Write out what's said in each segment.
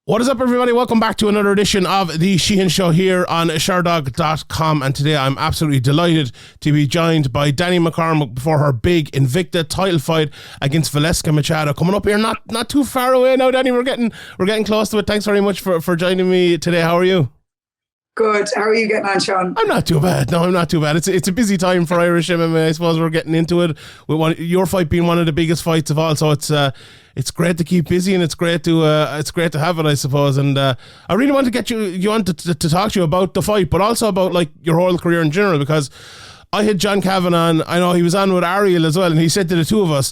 What is up, everybody? Welcome back to another edition of the Sheehan Show here on Sherdog.com. And today I'm absolutely delighted to be joined by Danni McCormack before her big Invicta title fight against Valesca Machado. Coming up here, not too far away now, Danni. We're getting close to it. Thanks very much for joining me today. How are you? Good. How are you getting on, Sean? I'm not too bad. No, I'm not too bad. It's a busy time for Irish MMA. I suppose we're getting into it with your fight being one of the biggest fights of all. So it's great to keep busy, and it's great to have it, I suppose. And I really want to get you on to talk to you about the fight, but also about like your whole career in general, because I had John Kavanagh on. I know he was on with Ariel as well, and he said to the two of us,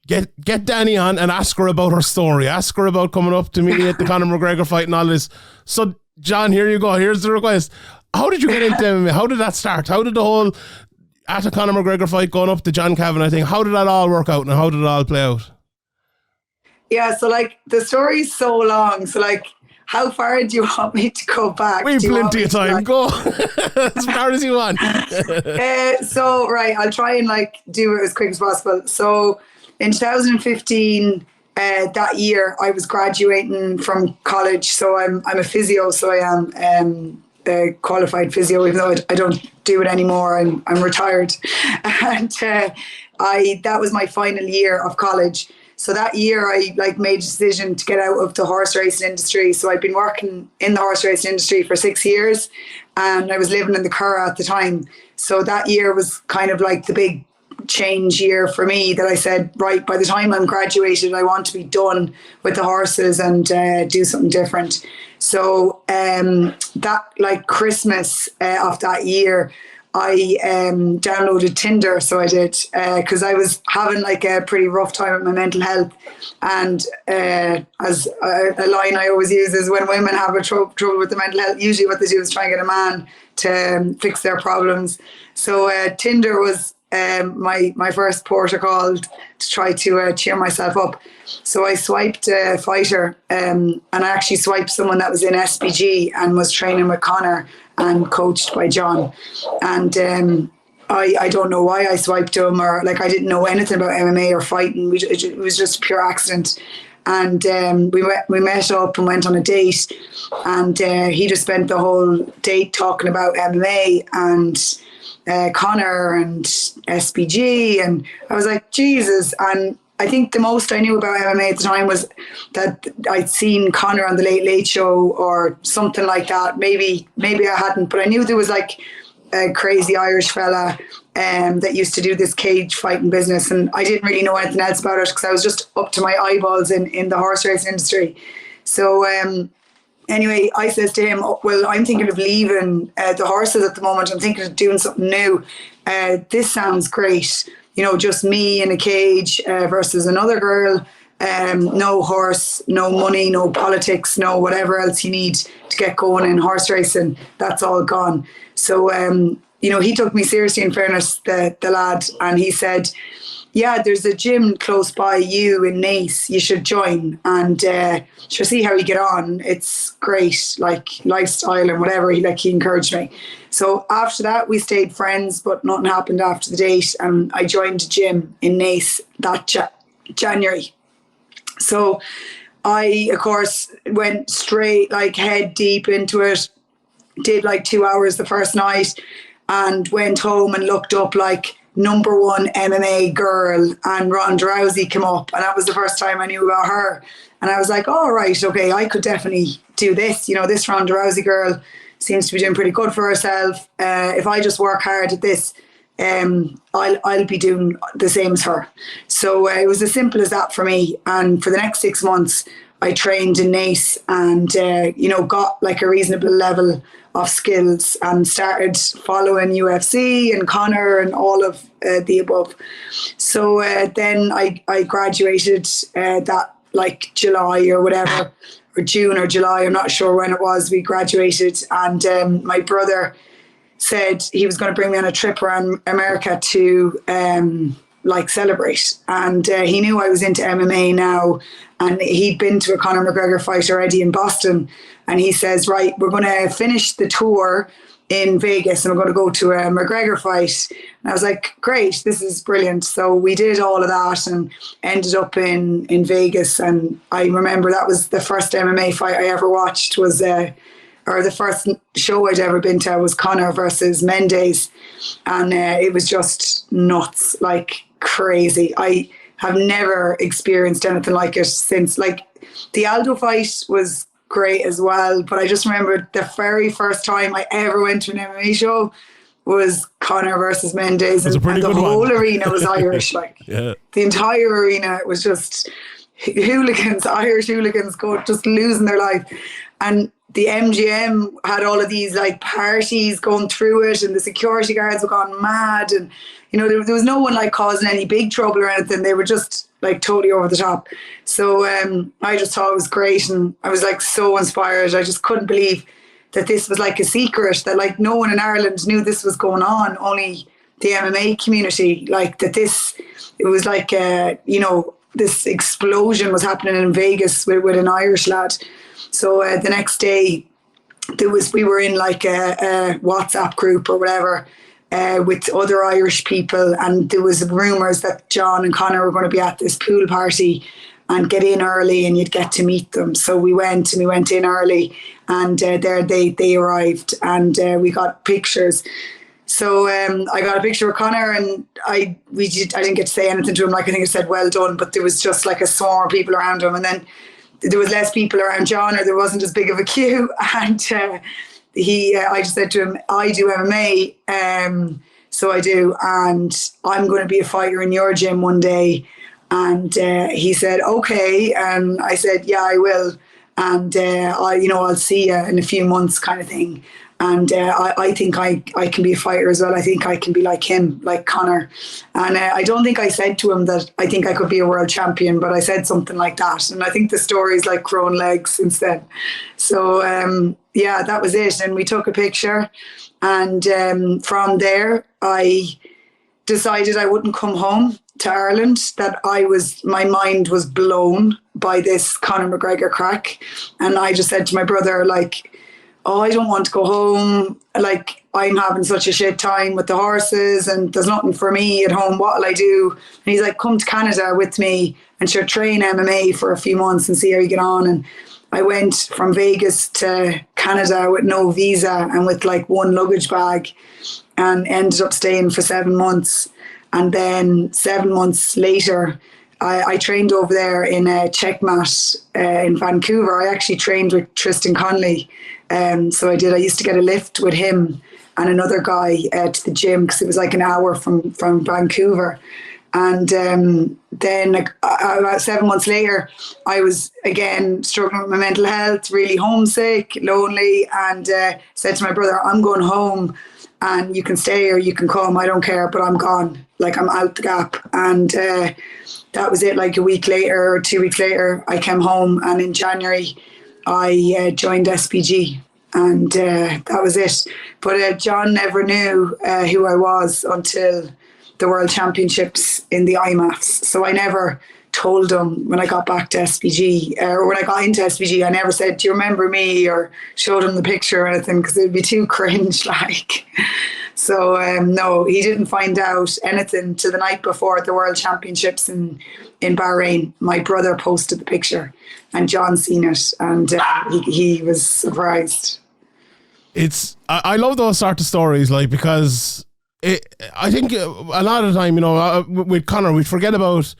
Get Danni on and ask her about her story. Ask her about coming up to me at the Conor McGregor fight and all this. So, John, here you go. Here's the request. How did you get into MMA? How did that start? How did the whole, at the Conor McGregor fight, going up to John Kavanagh thing, how did that all work out and how did it all play out? Yeah, so like the story's so long. So like, how far do you want me to go back? We've plenty of time. Go as far as you want. So, right, I'll try and like do it as quick as possible. So in 2015, that year I was graduating from college, so I'm a physio, so I am a qualified physio, even though I don't do it anymore. I'm retired, and that was my final year of college. So that year I like made a decision to get out of the horse racing industry. So I'd been working in the horse racing industry for 6 years, and I was living in the Curragh at the time. So that year was kind of like the big change year for me, that I said, right, by the time I'm graduated, I want to be done with the horses and do something different. So that like Christmas of that year, I downloaded Tinder. So I did, because I was having like a pretty rough time with my mental health. And as a line I always use is, when women have a trouble with the mental health, usually what they do is try and get a man to fix their problems. So Tinder was my first port of call to try to cheer myself up. So I swiped a fighter, and I actually swiped someone that was in SBG and was training with Conor and coached by John. And I don't know why I swiped him, or like I didn't know anything about MMA or fighting. It was just pure accident. And we met up and went on a date, and he just spent the whole date talking about MMA and Conor and SBG, and I was like, Jesus. And I think the most I knew about MMA at the time was that I'd seen Conor on the Late Late Show or something like that. Maybe I hadn't, but I knew there was like a crazy Irish fella that used to do this cage fighting business, and I didn't really know anything else about it because I was just up to my eyeballs in the horse racing industry. So anyway, I says to him, oh, well, I'm thinking of leaving the horses at the moment. I'm thinking of doing something new. This sounds great. You know, just me in a cage versus another girl. No horse, no money, no politics, no whatever else you need to get going in horse racing. That's all gone. So, you know, he took me seriously, in fairness, the lad. And he said, yeah, there's a gym close by you in Naas. You should join and sure, see how you get on. It's great, like lifestyle and whatever. He encouraged me. So after that, we stayed friends, but nothing happened after the date. And I joined a gym in Naas that January. So I, of course, went straight, like head deep into it. Did like 2 hours the first night and went home and looked up like #1 MMA girl, and Ronda Rousey came up, and that was the first time I knew about her. And I was like, oh, right, okay, I could definitely do this. You know, this Ronda Rousey girl seems to be doing pretty good for herself. If I just work hard at this, I'll be doing the same as her. So it was as simple as that for me. And for the next 6 months, I trained in Naas and, you know, got like a reasonable level of skills and started following UFC and Conor and all of the above. So then I graduated that like July or whatever, or June or July, I'm not sure when it was, we graduated. And my brother said he was going to bring me on a trip around America to like celebrate. And he knew I was into MMA now, and he'd been to a Conor McGregor fight already in Boston. And he says, right, we're going to finish the tour in Vegas and we're going to go to a McGregor fight. And I was like, great, this is brilliant. So we did all of that and ended up in Vegas. And I remember that was the first MMA fight I ever watched or the first show I'd ever been to was Conor versus Mendes. And it was just nuts, like crazy. I have never experienced anything like it since. Like the Aldo fight was great as well, but I just remember the very first time I ever went to an MMA show was Conor versus Mendes, and the whole arena was Irish. Like the entire arena was just hooligans, Irish hooligans, just losing their life. And the MGM had all of these like parties going through it, and the security guards were gone mad, and there was no one like causing any big trouble or anything. They were just like totally over the top. So I just thought it was great, and I was like so inspired. I just couldn't believe that this was like a secret, that like no one in Ireland knew this was going on, only the MMA community. Like that it was like this explosion was happening in Vegas with an Irish lad. So the next day we were in like a WhatsApp group or whatever with other Irish people, and there was rumours that John and Conor were going to be at this pool party and get in early and you'd get to meet them. So we went in early, and there they arrived, and we got pictures. So I got a picture with Conor, and I didn't get to say anything to him. Like I think I said well done, but there was just like a swarm of people around him, and then there was less people around John, or there wasn't as big of a queue, and I just said to him, I do MMA, so I do, and I'm going to be a fighter in your gym one day. And he said, okay. And I said, yeah, I will. And I'll see you in a few months, kind of thing. And I think I can be a fighter as well. I think I can be like him, like Conor. And I don't think I said to him that I think I could be a world champion, but I said something like that. And I think the story's like grown legs since then. So, that was it. And we took a picture. And from there, I decided I wouldn't come home to Ireland, that my mind was blown by this Conor McGregor crack. And I just said to my brother, like, oh, I don't want to go home. Like, I'm having such a shit time with the horses and there's nothing for me at home. What'll I do? And he's like, come to Canada with me and train MMA for a few months and see how you get on. And I went from Vegas to Canada with no visa and with like one luggage bag, and ended up staying for 7 months. And then 7 months later, I trained over there in a checkmat in Vancouver. I actually trained with Tristan Connolly. So I did. I used to get a lift with him and another guy to the gym, because it was like an hour from Vancouver. And then about 7 months later, I was again struggling with my mental health, really homesick, lonely, and said to my brother, I'm going home, and you can stay or you can come, I don't care, but I'm gone. Like, I'm out the gap. And that was it. Like a week later or 2 weeks later, I came home, and in January, I joined SPG, and that was it. But John never knew who I was until the World Championships in the IMMAFs. So I never told him when I got back to SPG, or when I got into SPG, I never said, do you remember me, or showed him the picture or anything, because it would be too cringe like. So no, he didn't find out anything till the night before the World Championships in Bahrain. My brother posted the picture and John seen it, and he was surprised. I love those sort of stories, like, because I think a lot of the time, with Conor, we forget about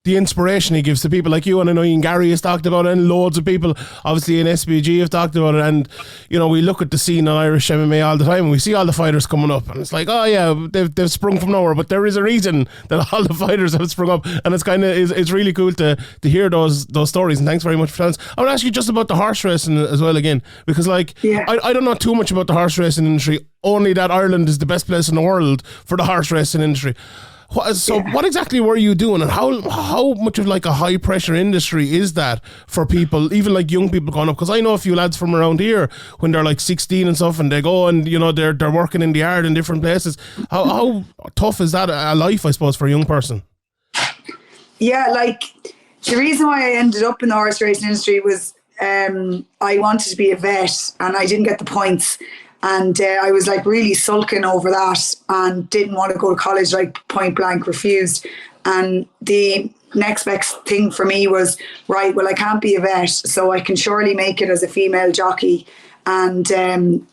the inspiration he gives to people like you, and I know Ian Gary has talked about it, and loads of people obviously in SBG have talked about it. And we look at the scene on Irish MMA all the time, and we see all the fighters coming up, and it's like, oh yeah, they've sprung from nowhere, but there is a reason that all the fighters have sprung up, and it's really cool to hear those stories. And thanks very much for telling us. I want to ask you just about the horse racing as well again, because I don't know too much about the horse racing industry, only that Ireland is the best place in the world for the horse racing industry. What exactly were you doing, and how much of like a high pressure industry is that for people, even like young people going up? Because I know a few lads from around here when they're like 16 and stuff, and they go and they're working in the yard in different places. How tough is that a life, I suppose, for a young person? Yeah, like the reason why I ended up in the horse racing industry was I wanted to be a vet, and I didn't get the points. And I was like really sulking over that and didn't want to go to college, like point blank refused. And the next best thing for me was, right, well, I can't be a vet, so I can surely make it as a female jockey. And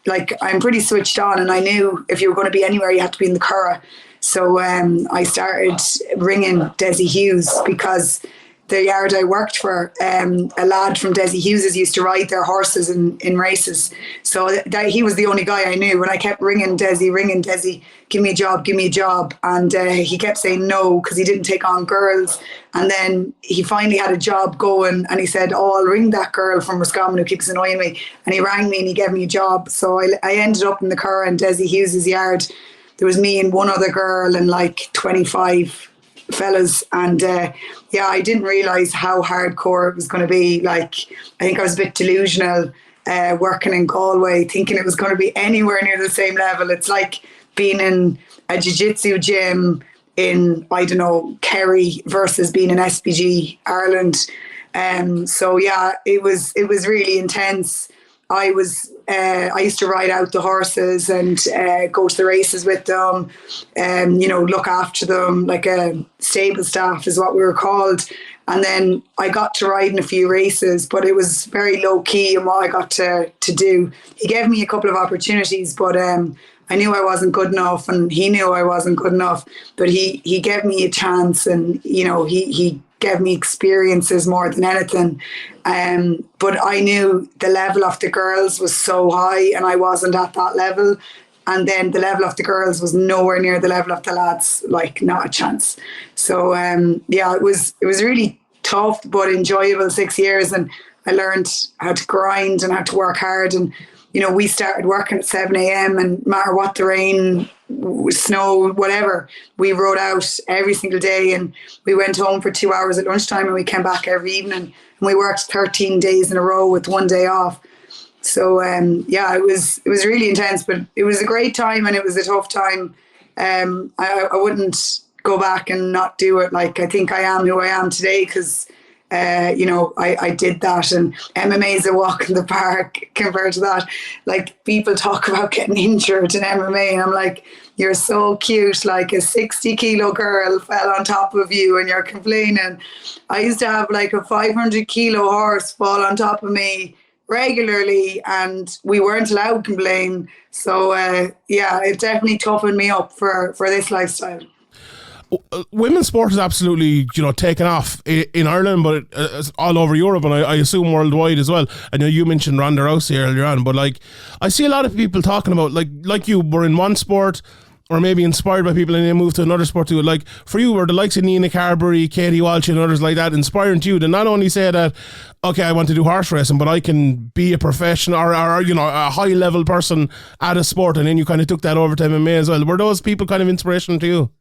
like, I'm pretty switched on, and I knew if you were going to be anywhere, you had to be in the Curragh. So I started ringing Desi Hughes, because the yard I worked for, a lad from Desi Hughes used to ride their horses in races. So he was the only guy I knew. And I kept ringing Desi, give me a job. And he kept saying no, because he didn't take on girls. And then he finally had a job going, and he said, oh, I'll ring that girl from Roscommon who keeps annoying me. And he rang me and he gave me a job. So I ended up in the Curragh in Desi Hughes' yard. There was me and one other girl and like 25 fellas, and I didn't realise how hardcore it was going to be. Like, I think I was a bit delusional working in Galway, thinking it was going to be anywhere near the same level. It's like being in a jiu-jitsu gym in, I don't know, Kerry versus being in SPG Ireland. It was really intense. I used to ride out the horses and go to the races with them, look after them, like a stable staff is what we were called. And then I got to ride in a few races, but it was very low key in what I got to do. He gave me a couple of opportunities, but I knew I wasn't good enough, and he knew I wasn't good enough. But he gave me a chance, and he gave me experiences more than anything. But I knew the level of the girls was so high, and I wasn't at that level. And then the level of the girls was nowhere near the level of the lads, like not a chance. So it was really tough but enjoyable 6 years, and I learned how to grind and how to work hard. And we started working at 7 a.m. and no matter what the rain, snow, whatever, we rode out every single day, and we went home for 2 hours at lunchtime, and we came back every evening, and we worked 13 days in a row with 1 day off. So it was really intense, but it was a great time, and it was a tough time. I wouldn't go back and not do it. Like, I think I am who I am today because I did that, and MMA is a walk in the park compared to that. Like, people talk about getting injured in MMA, and I'm like, you're so cute, like a 60-kilo girl fell on top of you and you're complaining. I used to have like a 500-kilo horse fall on top of me regularly, and we weren't allowed to complain. So it definitely toughened me up for this lifestyle. Women's sport is absolutely, taken off in Ireland, but it's all over Europe, and I assume worldwide as well. I know you mentioned Ronda Rousey earlier on, but like, I see a lot of people talking about like you were in one sport, or maybe inspired by people, and then move to another sport too. Like, for you, were the likes of Nina Carberry, Katie Walsh, and others like that inspiring to you to not only say that, okay, I want to do horse racing, but I can be a professional or a high level person at a sport, and then you kind of took that over to MMA as well. Were those people kind of inspirational to you?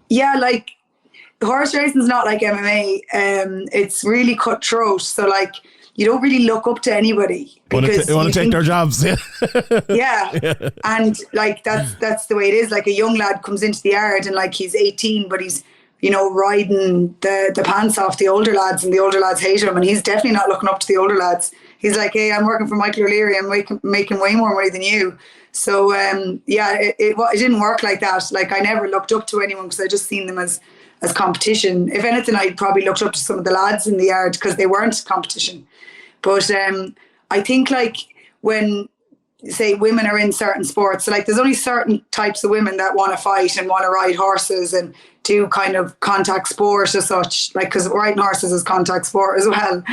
Yeah, like, horse racing is not like MMA. It's really cutthroat. So, like, you don't really look up to anybody. You want to take their jobs, yeah. Yeah. And, like, that's the way it is. Like, a young lad comes into the yard, and, like, he's 18, but he's, riding the pants off the older lads, and the older lads hate him, and he's definitely not looking up to the older lads. He's like, hey, I'm working for Michael O'Leary, I'm making way more money than you. So, it didn't work like that. Like, I never looked up to anyone because I just seen them as competition. If anything, I probably looked up to some of the lads in the yard because they weren't competition. But I think, like, when, say, women are in certain sports, so, like, there's only certain types of women that want to fight and want to ride horses and do kind of contact sport as such, like, because riding horses is contact sport as well.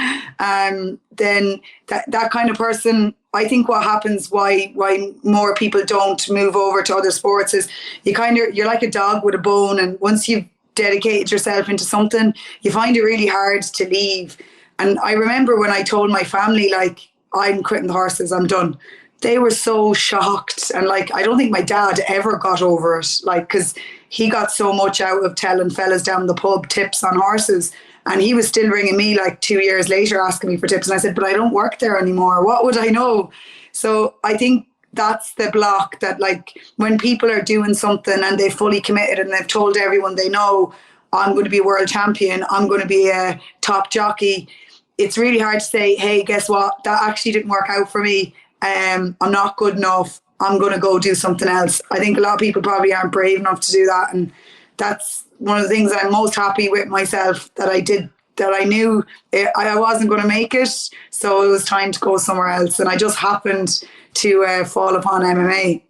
Then that kind of person, I think what happens, why more people don't move over to other sports is you're like a dog with a bone, and once you've dedicated yourself into something, you find it really hard to leave. And I remember when I told my family, like, I'm quitting the horses, I'm done. They were so shocked. And, like, I don't think my dad ever got over it, like, because he got so much out of telling fellas down the pub tips on horses. And he was still ringing me like 2 years later asking me for tips. And I said, but I don't work there anymore. What would I know? So I think that's the block, that, like, when people are doing something and they've fully committed and they've told everyone they know, I'm going to be a world champion, I'm going to be a top jockey, it's really hard to say, hey, guess what? That actually didn't work out for me. I'm not good enough, I'm going to go do something else. I think a lot of people probably aren't brave enough to do that. And that's one of the things I'm most happy with myself, that I did, that I knew I wasn't going to make it. So it was time to go somewhere else. And I just happened to fall upon MMA.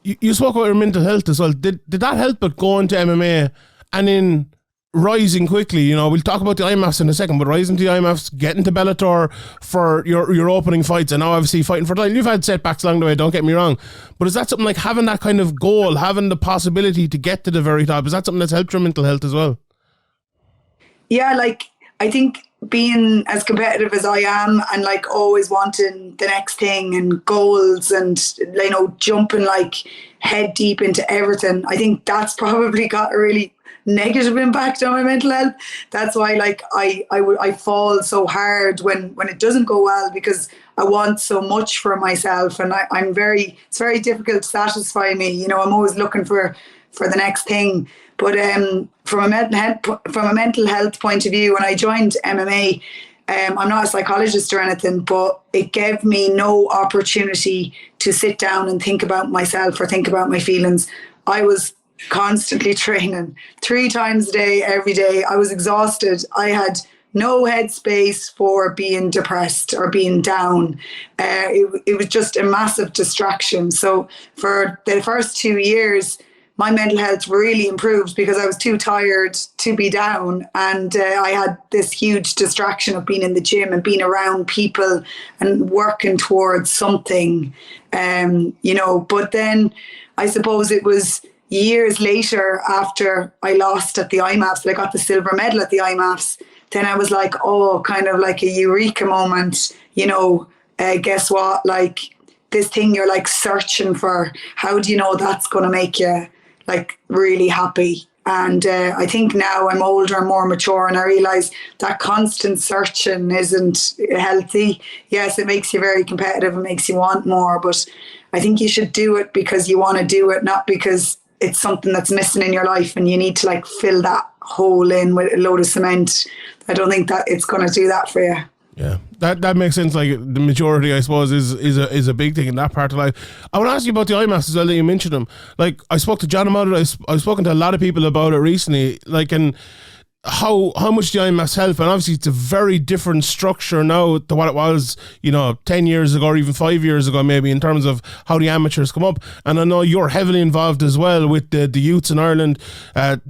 You spoke about your mental health as well. Did that help with going to MMA and then rising quickly? You know, we'll talk about the IMMAFs in a second, but rising to the IMMAFs, getting to Bellator for your opening fights, and now obviously fighting for the title. You've had setbacks along the way, don't get me wrong, but is that something like having that kind of goal, having the possibility to get to the very top, is that something that's helped your mental health as well? Yeah, like, I think being as competitive as I am, and like always wanting the next thing and goals, and, you know, jumping like head deep into everything, I think that's probably got a really negative impact on my mental health. That's why, like, I fall so hard when it doesn't go well, because I want so much for myself, and it's very difficult to satisfy me. You know, I'm always looking for the next thing. But from a mental health point of view, when I joined MMA, I'm not a psychologist or anything, but it gave me no opportunity to sit down and think about myself or think about my feelings. I was constantly training 3 times a day, every day. I was exhausted. I had no headspace for being depressed or being down. It was just a massive distraction. So for the first 2 years, my mental health really improved because I was too tired to be down. And I had this huge distraction of being in the gym and being around people and working towards something, you know. But then I suppose it was years later, after I lost at the IMMAFs, I got the silver medal at the IMMAFs, then I was like, oh, kind of like a eureka moment, you know. Guess what? Like, this thing you're like searching for, how do you know that's going to make you like really happy? And I think now I'm older and more mature, and I realize that constant searching isn't healthy. Yes, it makes you very competitive and makes you want more, but I think you should do it because you want to do it, not because it's something that's missing in your life and you need to like fill that hole in with a load of cement. I don't think that it's going to do that for you. Yeah, that makes sense. Like, the majority, I suppose, is a big thing in that part of life. I want to ask you about the IMMAFs as well, that you mentioned them. Like, I spoke to John about it. I've spoken to a lot of people about it recently. Like, and how much the IMMAFs help, and obviously it's a very different structure now to what it was, you know, 10 years ago or even 5 years ago maybe, in terms of how the amateurs come up. And I know you're heavily involved as well with the youths in Ireland,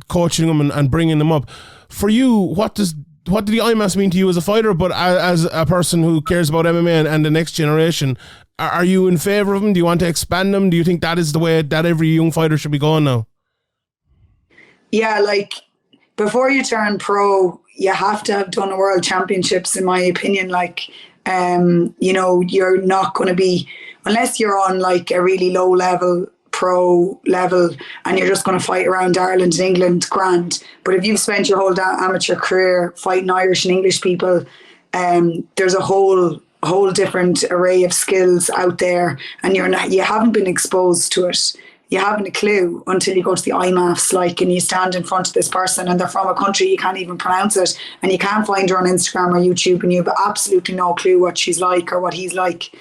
coaching them and bringing them up. For you, what do the IMMAFs mean to you as a fighter, but as a person who cares about MMA and the next generation? Are you in favour of them? Do you want to expand them? Do you think that is the way that every young fighter should be going now? Yeah, like, before you turn pro, you have to have done a world championships, in my opinion. Like, you know, you're not going to be, unless you're on like a really low level, pro level, and you're just going to fight around Ireland and England, grand. But if you've spent your whole amateur career fighting Irish and English people, there's a whole different array of skills out there, and you haven't been exposed to it. You haven't a clue until you go to the IMMAFs, like, and you stand in front of this person and they're from a country you can't even pronounce it, and you can't find her on Instagram or YouTube, and you have absolutely no clue what she's like or what he's like.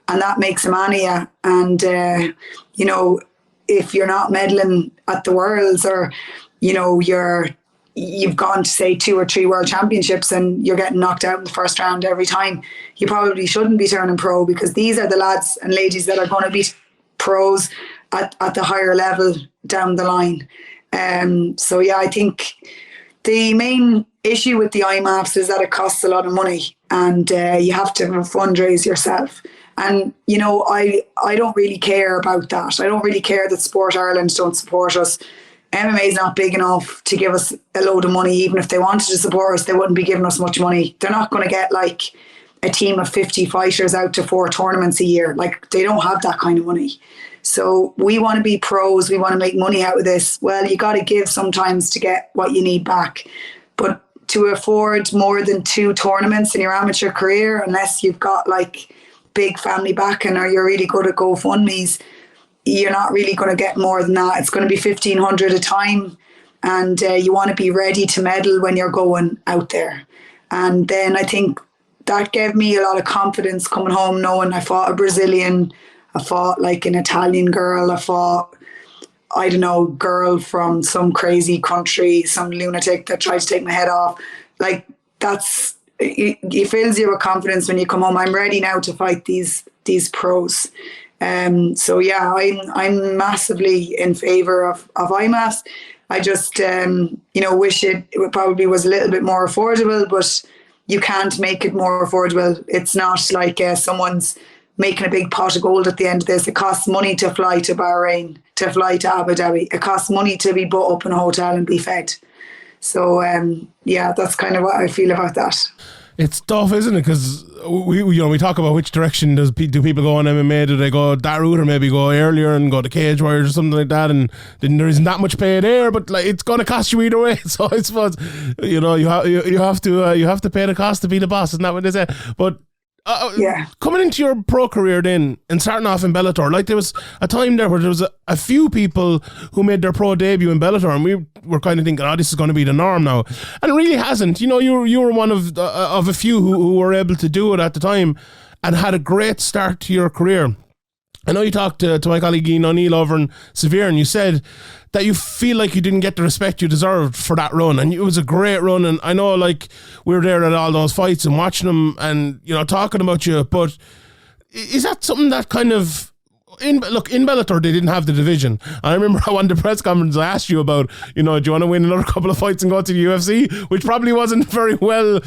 And that makes a man of you. And, you know, if you're not medaling at the Worlds, or, you know, you've gone to, say, 2 or 3 world championships and you're getting knocked out in the first round every time, you probably shouldn't be turning pro, because these are the lads and ladies that are going to be pros at the higher level down the line. So yeah, I think the main issue with the IMMAFs is that it costs a lot of money, and you have to fundraise yourself. And, you know, I don't really care about that. I don't really care that Sport Ireland don't support us. MMA is not big enough to give us a load of money. Even if they wanted to support us, they wouldn't be giving us much money. They're not going to get like a team of 50 fighters out to 4 tournaments a year. Like, they don't have that kind of money. So we want to be pros. We want to make money out of this. Well, you got to give sometimes to get what you need back. But to afford more than 2 tournaments in your amateur career, unless you've got like big family backing or you're really good at GoFundMes, you're not really going to get more than that. It's going to be $1,500 a time, and you want to be ready to medal when you're going out there. And then I think that gave me a lot of confidence coming home, knowing I fought a Brazilian, I fought like an Italian girl, I fought, I don't know, girl from some crazy country, some lunatic that tried to take my head off. Like, it fills you with confidence when you come home. I'm ready now to fight these pros. So yeah, I'm massively in favor of IMMAF. I just wish it probably was a little bit more affordable, but you can't make it more affordable. It's not like someone's making a big pot of gold at the end of this. It costs money to fly to Bahrain, to fly to Abu Dhabi. It costs money to be put up in a hotel and be fed. So that's kind of what I feel about that. It's tough, isn't it? Because we talk about which direction do people go on MMA? Do they go that route, or maybe go earlier and go to Cage Warriors or something like that? And then there isn't that much pay there, but like it's going to cost you either way. So I suppose you have to pay the cost to be the boss. Isn't that what they say? But coming into your pro career then and starting off in Bellator, like there was a time there where there was a few people who made their pro debut in Bellator, and we were kind of thinking, this is going to be the norm now, and it really hasn't. You were one of a few who were able to do it at the time and had a great start to your career. I know you talked to my colleague Ian O'Neill over in Severe, and you said that you feel like you didn't get the respect you deserved for that run, and it was a great run. And I know, like, we were there at all those fights and watching them, and talking about you. But is that something that kind of in Bellator they didn't have the division? I remember on the press conference I asked you about, do you want to win another couple of fights and go to the UFC, which probably wasn't very well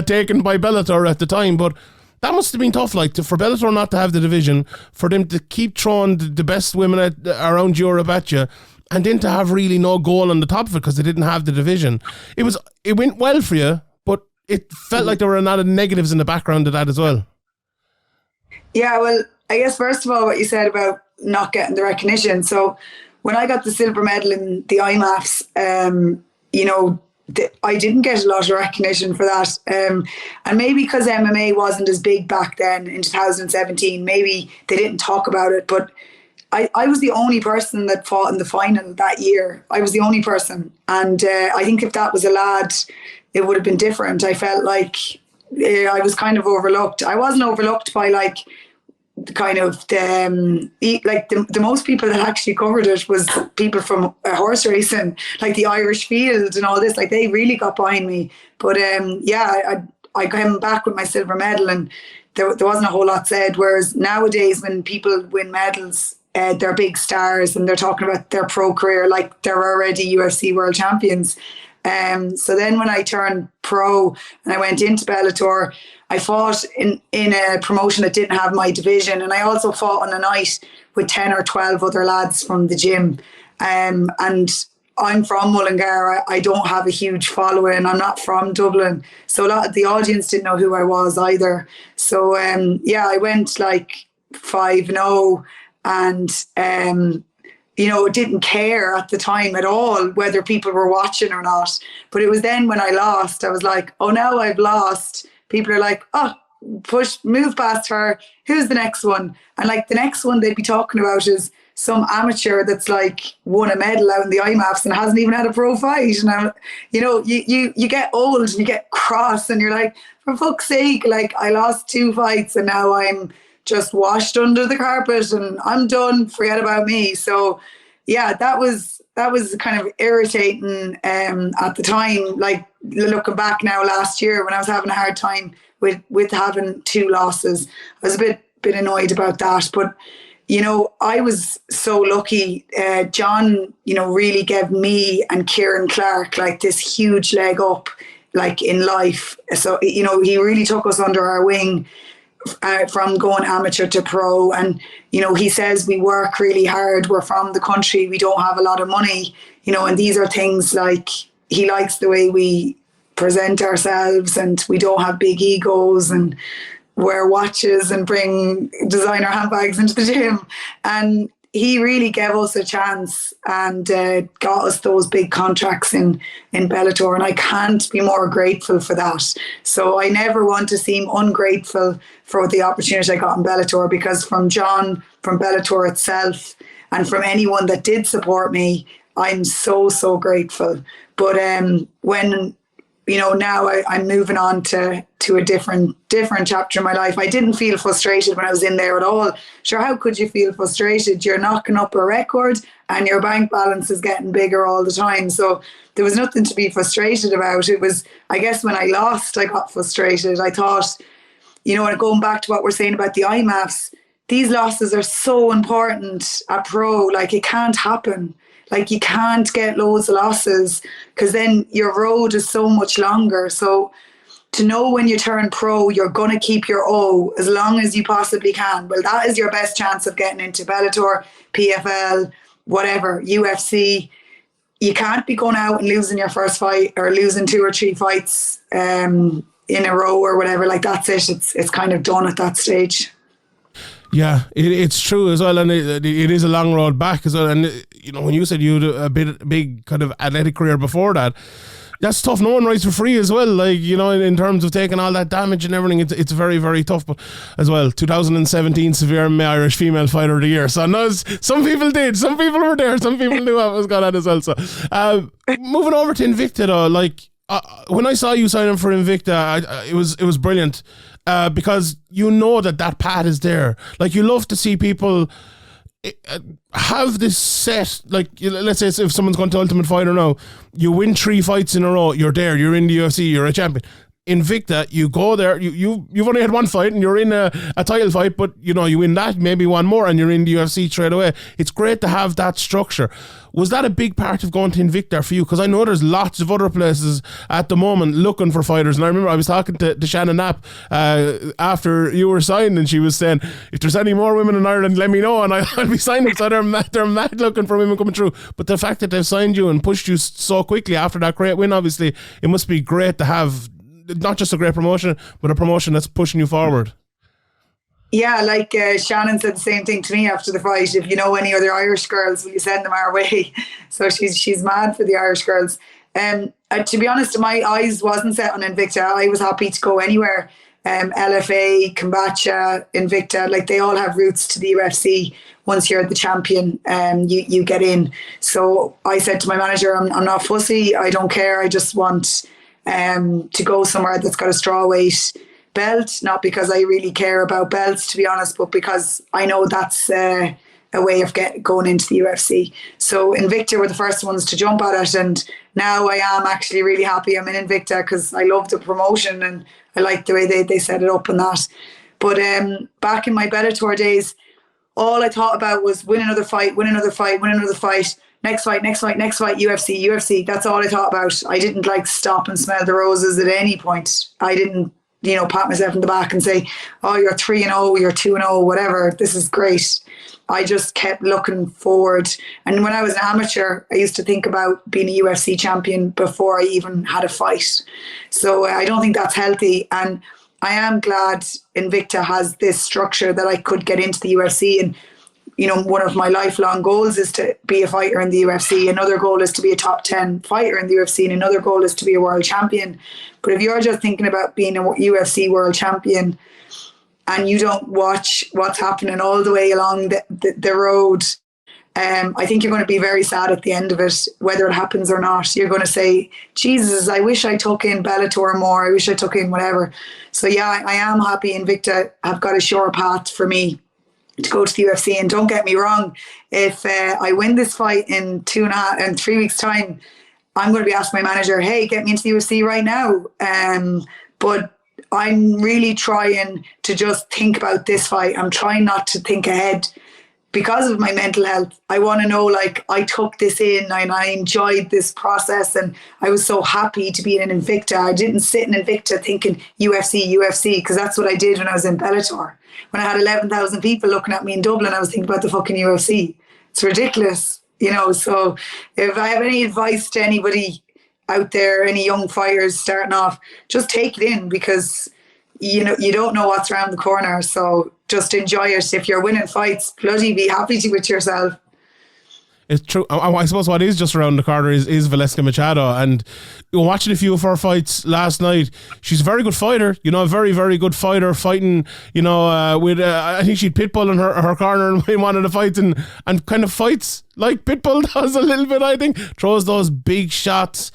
taken by Bellator at the time, but. That must have been tough, like, for Bellator not to have the division, for them to keep throwing the best women around Europe at you, and then to have really no goal on the top of it because they didn't have the division. It went well for you, but it felt like there were a lot of negatives in the background of that as well. Yeah, well, I guess first of all, what you said about not getting the recognition. So when I got the silver medal in the IMMAFs, I didn't get a lot of recognition for that. And maybe because MMA wasn't as big back then in 2017, maybe they didn't talk about it. But I was the only person that fought in the final that year. I was the only person. And I think if that was a lad, it would have been different. I felt like I was kind of overlooked. I wasn't overlooked by like kind of the most people that actually covered it was people from horse racing, like the Irish Field and all this. Like they really got behind me. But I came back with my silver medal, and there wasn't a whole lot said. Whereas nowadays, when people win medals, they're big stars and they're talking about their pro career like they're already UFC world champions. So then when I turned pro and I went into Bellator, I fought in a promotion that didn't have my division, and I also fought on a night with 10 or 12 other lads from the gym. And I'm from Mullingar. I don't have a huge following. I'm not from Dublin. So a lot of the audience didn't know who I was either. So I went like 5-0 and didn't care at the time at all whether people were watching or not. But it was then when I lost, I was like, oh, now I've lost. People are like, oh, move past her. Who's the next one? And like the next one they'd be talking about is some amateur that's like won a medal out in the IMMAFs and hasn't even had a pro fight. And you get old and you get cross and you're like, for fuck's sake, like I lost 2 fights and now I'm just washed under the carpet and I'm done, forget about me. So yeah, that was kind of irritating at the time. Like looking back now, last year when I was having a hard time with having 2 losses, I was a bit annoyed about that. But I was so lucky. John, really gave me and Kieran Clark like this huge leg up, like in life. So he really took us under our wing. From going amateur to pro, and he says we work really hard, we're from the country, we don't have a lot of money, and these are things like he likes the way we present ourselves and we don't have big egos and wear watches and bring designer handbags into the gym. And he really gave us a chance and got us those big contracts in Bellator, and I can't be more grateful for that. So I never want to seem ungrateful for the opportunity I got in Bellator, because from John, from Bellator itself, and from anyone that did support me, I'm so, so grateful. But when now I'm moving on to a different chapter in my life. I didn't feel frustrated when I was in there at all. Sure, how could you feel frustrated? You're knocking up a record and your bank balance is getting bigger all the time. So there was nothing to be frustrated about. It was, I guess, when I lost, I got frustrated. I thought, and going back to what we're saying about the IMMAFs, these losses are so important at pro. Like, it can't happen. Like, you can't get loads of losses because then your road is so much longer. So to know when you turn pro, you're going to keep your O as long as you possibly can. Well, that is your best chance of getting into Bellator, PFL, whatever, UFC. You can't be going out and losing your first fight or losing 2 or 3 fights in a row or whatever. Like, that's it. It's kind of done at that stage. Yeah, it's true as well, and it is a long road back as well. And when you said you had a big kind of athletic career before that, that's tough. No one rides for free as well. Like, in terms of taking all that damage and everything, it's very, very tough. But as well, 2017 Severe Irish Female Fighter of the Year. So no, some people did, some people were there, some people knew what was going on as well. So moving over to Invicta though, like when I saw you signing for Invicta, it was brilliant. Because that path is there. Like, you love to see people have this set. Like, let's say if someone's going to Ultimate Fighter now, you win 3 fights in a row, you're there, you're in the UFC, you're a champion. Invicta, you go there, you've only had 1 fight and you're in a title fight, but you win that, maybe 1 more, and you're in the UFC straight away. It's great to have that structure. Was that a big part of going to Invicta for you? Because I know there's lots of other places at the moment looking for fighters, and I remember I was talking to Shannon Knapp after you were signed, and she was saying, if there's any more women in Ireland, let me know and I'll be signing. So they're mad looking for women coming through. But the fact that they've signed you and pushed you so quickly after that great win, obviously it must be great to have not just a great promotion, but a promotion that's pushing you forward. Yeah, like Shannon said the same thing to me after the fight. If you know any other Irish girls, will you send them our way? So she's mad for the Irish girls. To be honest, my eyes wasn't set on Invicta. I was happy to go anywhere. LFA, Kombacha, Invicta, like, they all have roots to the UFC. Once you're the champion, you get in. So I said to my manager, I'm not fussy. I don't care. I just want to go somewhere that's got a strawweight belt, not because I really care about belts, to be honest, but because I know that's a way of going into the UFC. So Invicta were the first ones to jump at it, and now I am actually really happy I'm in Invicta because I love the promotion and I like the way they set it up and that. But back in my Bellator days, all I thought about was win another fight, next fight, UFC. That's all I thought about. I didn't stop and smell the roses at any point. I didn't, pat myself in the back and say, oh, you're 3-0, you're 2-0, whatever. This is great. I just kept looking forward. And when I was an amateur, I used to think about being a UFC champion before I even had a fight. So I don't think that's healthy. And I am glad Invicta has this structure that I could get into the UFC. And one of my lifelong goals is to be a fighter in the UFC. Another goal is to be a top 10 fighter in the UFC. And another goal is to be a world champion. But if you're just thinking about being a UFC world champion and you don't watch what's happening all the way along the road, I think you're going to be very sad at the end of it, whether it happens or not. You're going to say, Jesus, I wish I took in Bellator more. I wish I took in whatever. So yeah, I am happy Invicta have got a sure path for me to go to the UFC. And don't get me wrong, if I win this fight in 3 weeks time, I'm going to be asking my manager, hey, get me into the UFC right now. But I'm really trying to just think about this fight. I'm trying not to think ahead because of my mental health. I want to know, I took this in and I enjoyed this process and I was so happy to be in Invicta. I didn't sit in Invicta thinking UFC, because that's what I did when I was in Bellator. When I had 11,000 people looking at me in Dublin, I was thinking about the fucking UFC. It's ridiculous, So if I have any advice to anybody out there, any young fighters starting off, just take it in because, you don't know what's around the corner. So just enjoy it. If you're winning fights, bloody be happy with yourself. It's true. I suppose what is just around the corner is Valesca Machado. And watching a few of her fights last night, she's a very good fighter. You know, a very, very good fighter fighting, you know, with, I think she'd Pitbull in her corner in one of the fights and kind of fights like Pitbull does a little bit, I think. Throws those big shots,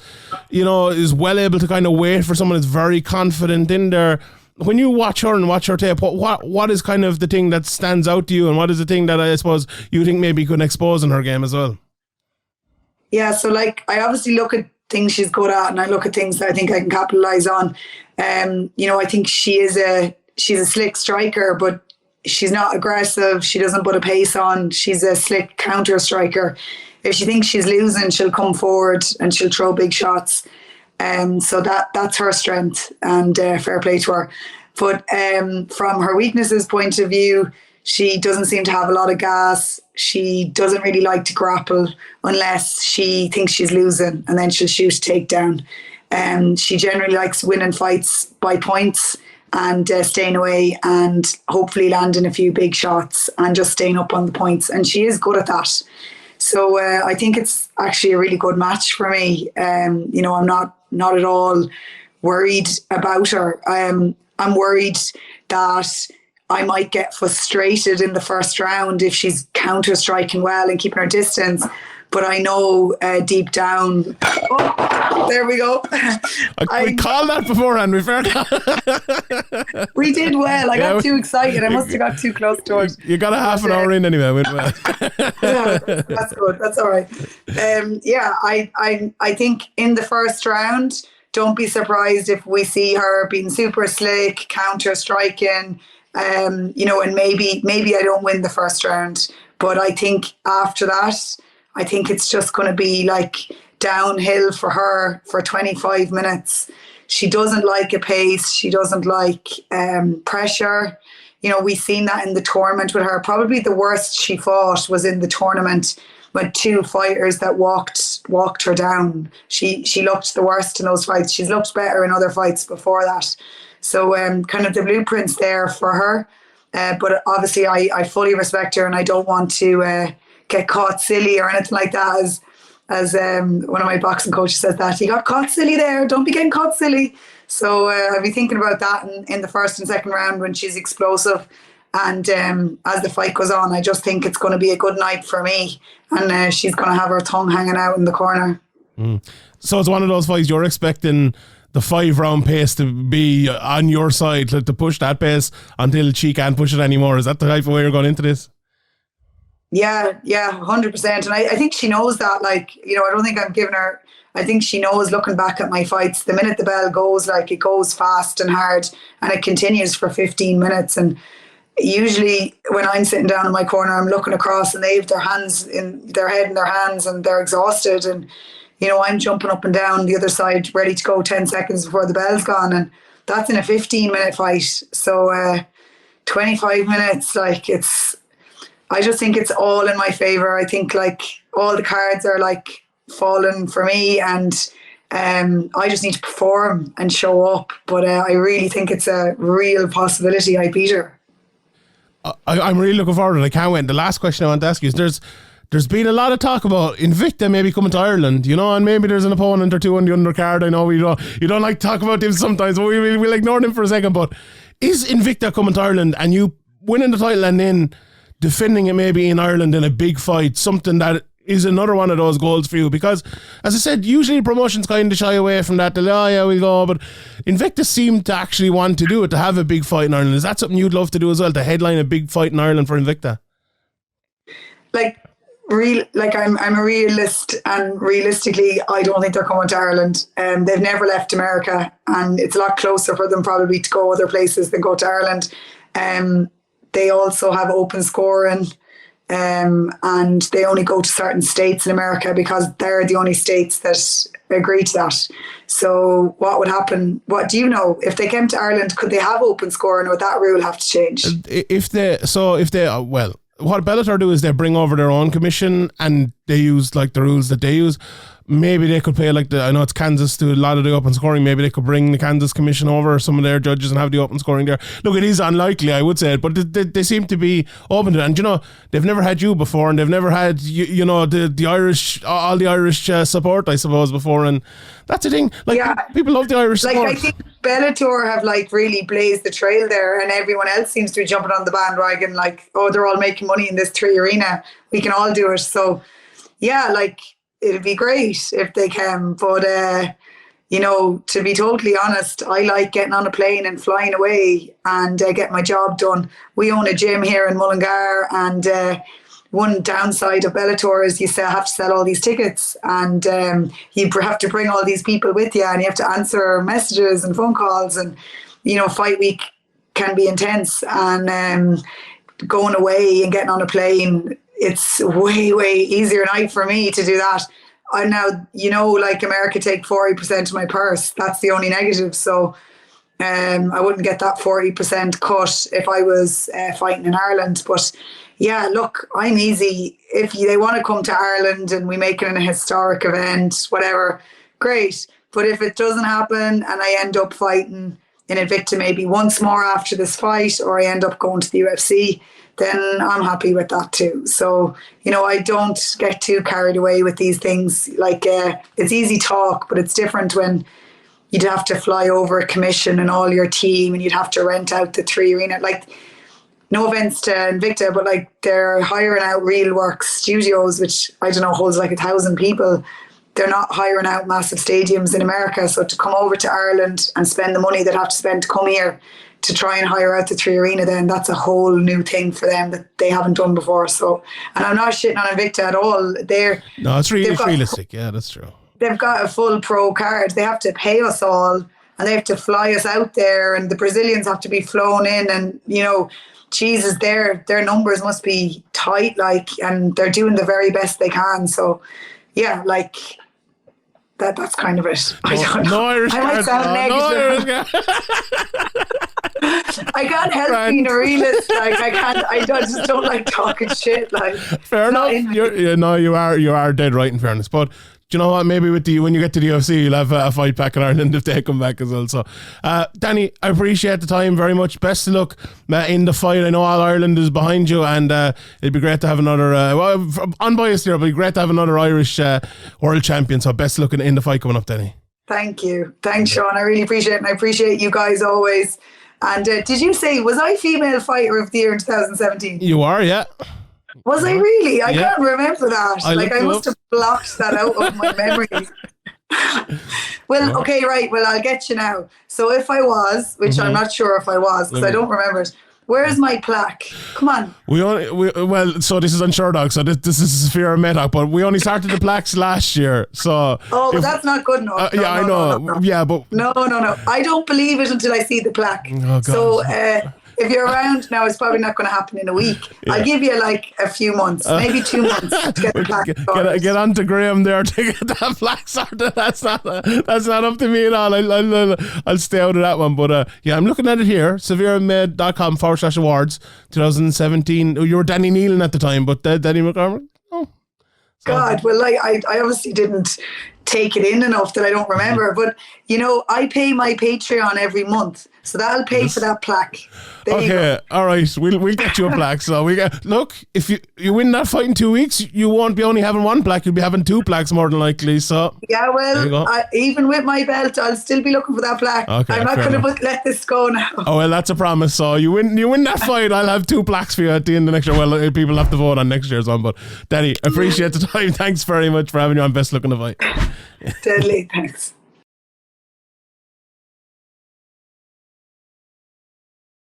you know, is well able to kind of wait for someone that's very confident in there. When you watch her and watch her tape, what is kind of the thing that stands out to you, and what is the thing that I suppose you think maybe could expose in her game as well? Yeah, so like I obviously look at things she's good at, and I look at things that I think I can capitalize on. You know, I think she's a slick striker, but she's not aggressive. She doesn't put a pace on. She's a slick counter striker. If she thinks she's losing, she'll come forward and she'll throw big shots. So that's her strength, and fair play to her. But from her weaknesses point of view, she doesn't seem to have a lot of gas. She doesn't really like to grapple unless she thinks she's losing, and then she'll shoot a takedown. She generally likes winning fights by points and staying away and hopefully landing a few big shots and just staying up on the points. And she is good at that. So I think it's actually a really good match for me. You know, I'm not at all worried about her. I'm worried that I might get frustrated in the first round if she's counter-striking well and keeping her distance. But I know deep down... Oh, there we go. We called that beforehand. We did well. I got too excited. I must have got too close to it. You got a half an hour in anyway. Well. Yeah, that's good. That's all right. I think in the first round, don't be surprised if we see her being super slick, counter-striking, you know, and maybe I don't win the first round. But I think after that, I think it's just going to be like downhill for her for 25 minutes. She doesn't like a pace. She doesn't like pressure. You know, we've seen that in the tournament with her. Probably the worst she fought was in the tournament with two fighters that walked her down. She looked the worst in those fights. She's looked better in other fights before that. So kind of the blueprint's there for her. But obviously I fully respect her, and I don't want to get caught silly or anything like that. As one of my boxing coaches says that, you got caught silly there, don't be getting caught silly. So I'll be thinking about that in the first and second round when she's explosive. And as the fight goes on, I just think it's going to be a good night for me, and she's going to have her tongue hanging out in the corner. So it's one of those fights you're expecting the 5-round pace to be on your side, to push that pace until she can't push it anymore. Is that the type of way you're going into this? Yeah, 100%. And I think she knows that, like, you know, I don't think I'm giving her, I think she knows, looking back at my fights, the minute the bell goes, like, it goes fast and hard, and it continues for 15 minutes. And usually when I'm sitting down in my corner, I'm looking across and they have their hands in their head in their hands and they're exhausted. And, you know, I'm jumping up and down the other side, ready to go 10 seconds before the bell's gone. And that's in a 15-minute fight. So 25 minutes, like, I just think it's all in my favour. I think, like, all the cards are, like, falling for me, and I just need to perform and show up. But I really think it's a real possibility I beat her. I'm really looking forward to it. I can't wait. The last question I want to ask you is there's been a lot of talk about Invicta maybe coming to Ireland, you know, and maybe there's an opponent or two on the undercard. I know you don't like to talk about them sometimes, but we'll ignore them for a second. But is Invicta coming to Ireland, and you winning the title and then defending it maybe in Ireland in a big fight, something that is another one of those goals for you? Because, as I said, usually promotions kind of shy away from that. They'll, oh yeah, we'll go. But Invicta seem to actually want to do it, to have a big fight in Ireland. Is that something you'd love to do as well, to headline a big fight in Ireland for Invicta? I'm a realist, and realistically, I don't think they're coming to Ireland. They've never left America, and it's a lot closer for them probably to go other places than go to Ireland. They also have open scoring, and they only go to certain states in America because they're the only states that agree to that. So what would happen? What do you know? If they came to Ireland, could they have open scoring, or would that rule have to change? What Bellator do is they bring over their own commission and they use like the rules that they use. maybe they could pay I know it's Kansas to a lot of the open scoring. Maybe they could bring the Kansas Commission over, some of their judges, and have the open scoring there. Look, it is unlikely, I would say, but they seem to be open to it. And they've never had you before, and they've never had the Irish, all the Irish support, I suppose, before, and that's the thing. People love the Irish support. I think Bellator have really blazed the trail there, and everyone else seems to be jumping on the bandwagon. They're all making money in this 3 arena. We can all do it. So, yeah, it'd be great if they can, but to be totally honest, I like getting on a plane and flying away and get my job done. We own a gym here in Mullingar, and one downside of Bellator is you have to sell all these tickets, and you have to bring all these people with you, and you have to answer messages and phone calls, and fight week can be intense, and going away and getting on a plane, it's way, way easier night for me to do that. I now, America take 40% of my purse. That's the only negative. So I wouldn't get that 40% cut if I was fighting in Ireland. But yeah, look, I'm easy. If they want to come to Ireland and we make it a historic event, whatever, great. But if it doesn't happen and I end up fighting in Invicta maybe once more after this fight, or I end up going to the UFC, then I'm happy with that too. So, I don't get too carried away with these things. It's easy talk, but it's different when you'd have to fly over a commission and all your team, and you'd have to rent out the 3 arena. No offense to Invicta, but they're hiring out Real Works Studios, which I don't know, holds 1,000 people. They're not hiring out massive stadiums in America. So to come over to Ireland and spend the money they'd have to spend to come here to try and hire out the 3 arena, then that's a whole new thing for them that they haven't done before. So, and I'm not shitting on Invicta at all. It's really realistic. Yeah, that's true. They've got a full pro card. They have to pay us all, and they have to fly us out there, and the Brazilians have to be flown in, and Jesus, their numbers must be tight, and they're doing the very best they can. So, yeah, that's kind of it. I don't know. No Irish I might sound negative. I can't help being a realist. I just don't like talking shit. Fair enough. You are dead right, in fairness. But do you know what? Maybe when you get to the UFC, you'll have a fight back in Ireland if they come back as well. So, Danny, I appreciate the time very much. Best of luck in the fight. I know all Ireland is behind you, and it'd be great to have another. Unbiased here, but it'd be great to have another Irish world champion. So, best of luck in the fight coming up, Danny. Thank you. Thanks, Sean. I really appreciate it, and I appreciate you guys always. And did you say, was I female fighter of the year in 2017? You are, yeah. Was I really? I can't remember that. I must have blocked that out of my memory. Well, okay, right. Well, I'll get you now. So if I was, which I'm not sure if I was, because I don't remember it, where's my plaque? Come on. So this is on Sherdog, so this is Fear Medoc, but we only started the plaques last year. So but that's not good enough. I know. No. Yeah, but no. I don't believe it until I see the plaque. Oh, God. So if you're around now, it's probably not going to happen in a week. Yeah. I'll give you a few months, maybe 2 months to get the plaque. Get on to Graham there to get that plaque sorted. That's not up to me at all. I'll stay out of that one. But I'm looking at it here. SevereMed.com/awards 2017. You were Danny Nealon at the time, but Danny McCormack. Oh, God. Well, I obviously didn't take it in enough that I don't remember. But I pay my Patreon every month, so that'll pay for that plaque. Okay, all right, we'll get you a plaque. So look, if you win that fight in 2 weeks, you won't be only having one plaque, you'll be having 2 plaques more than likely. So yeah, well, even with my belt, I'll still be looking for that plaque. Okay, I'm not going to let this go now. Oh well, that's a promise. So you win that fight, I'll have 2 plaques for you at the end of next year. Well, people have to vote on next year's one, but Danny, appreciate the time. Thanks very much for having you on. Best luck in the fight. Deadly, thanks.